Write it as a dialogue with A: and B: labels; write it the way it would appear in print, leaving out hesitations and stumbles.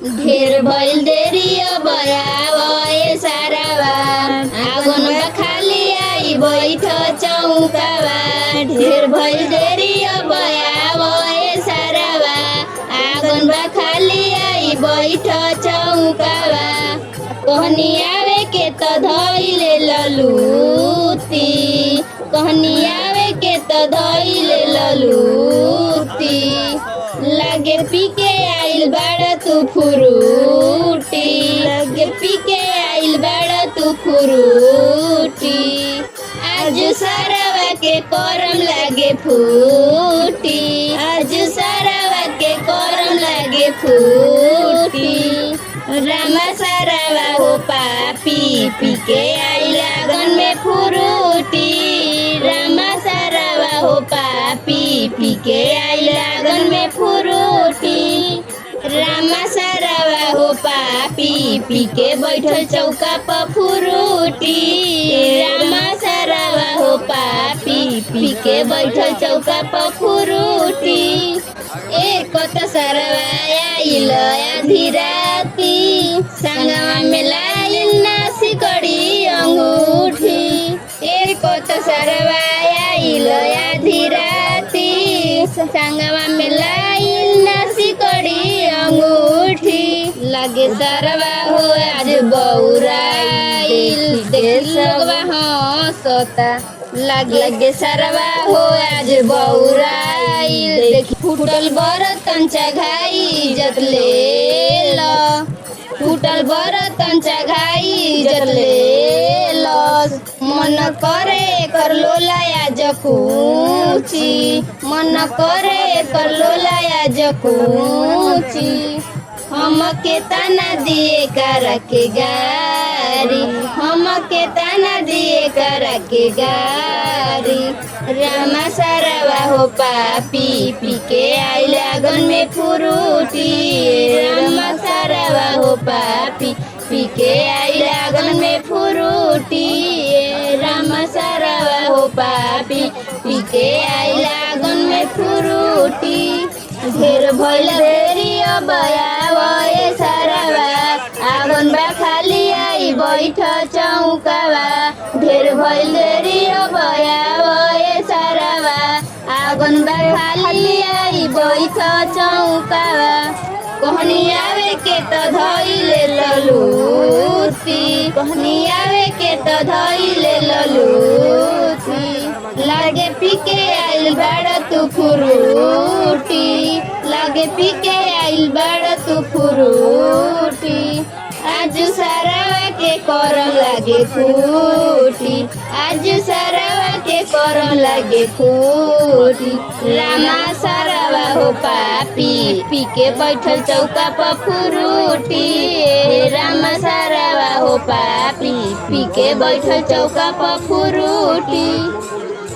A: ढेर भइल देरी अब आवे सारावा आगन बा खाली आई बैठ चौकावा ढेर भइल देरी अब आवे सारावा आगन बा खाली आई बैठ चौकावा कहनी आवे के त धइले ललूती कहनी आवे के त धइले ललूती लागे पीके आइल बाड़ा तू फुरूटी लागे पीके आइल बाड़ा तू फुरूटी आज सारावा के करम लागे फूटी आज सारावा के करम लागे फूटी रामा सारावा हो पापी पीके आइल आंगन में फुरूटी रामा सारावा हो पापी पीके आइल आंगन में फुरूटी रामा सारावा हो पापी पीके बैठल चौका पर फुरूटी रामा सारावा हो पापी पीके बैठल चौका पर फुरूटी एक त सारावा आइल आधी राती संगवा में लाइल नासी कड़ी अंगूठी एक त सारावा आइल आधी राती संगवा में लाइल नासी कड़ी अंगूठी लागे सारावा हो आज बौराइल देशवा हंसता लागे सारावा हो आज बौराइल देखी फूटल बरतन चघाई जतले ल फूटल बरतन चघाई जतले ल मन करे कर लोलाया जकूची मन करे कर लोलाया जकूची हम के तना दिए कर के गारी हम के तना दिए कर के गारी रामा सारावा हो पापी पीके आइल आंगन में फुरूटी रामा सारावा हो पापी पीके आइल आंगन में फुरूटी रामा सारावा हो पापी पीके आइल आंगन में फुरूटी ढेर भइल देरी अब आवे सारावा आंगन बा खाली आई बैठ चौकावा ढेर भइल देरी अब आवे सारावा आंगन बा खाली आई बैठ चौकावा कहनी आवे के त धइले ललूती कहनी आवे के त धइले ललूती लागे पीके आइल बाड़ा तू फुरूटी लागे पीके आइल बाड़ा तू फुरूटी आज सारावा के करम लागे फूटी आज सारावा के करम लागे फूटी रामा सारावा हो पापी पीके बैठल चौका पर फुरूटी रामा सारावा हो पापी पीके बैठल चौका पर फुरूटी।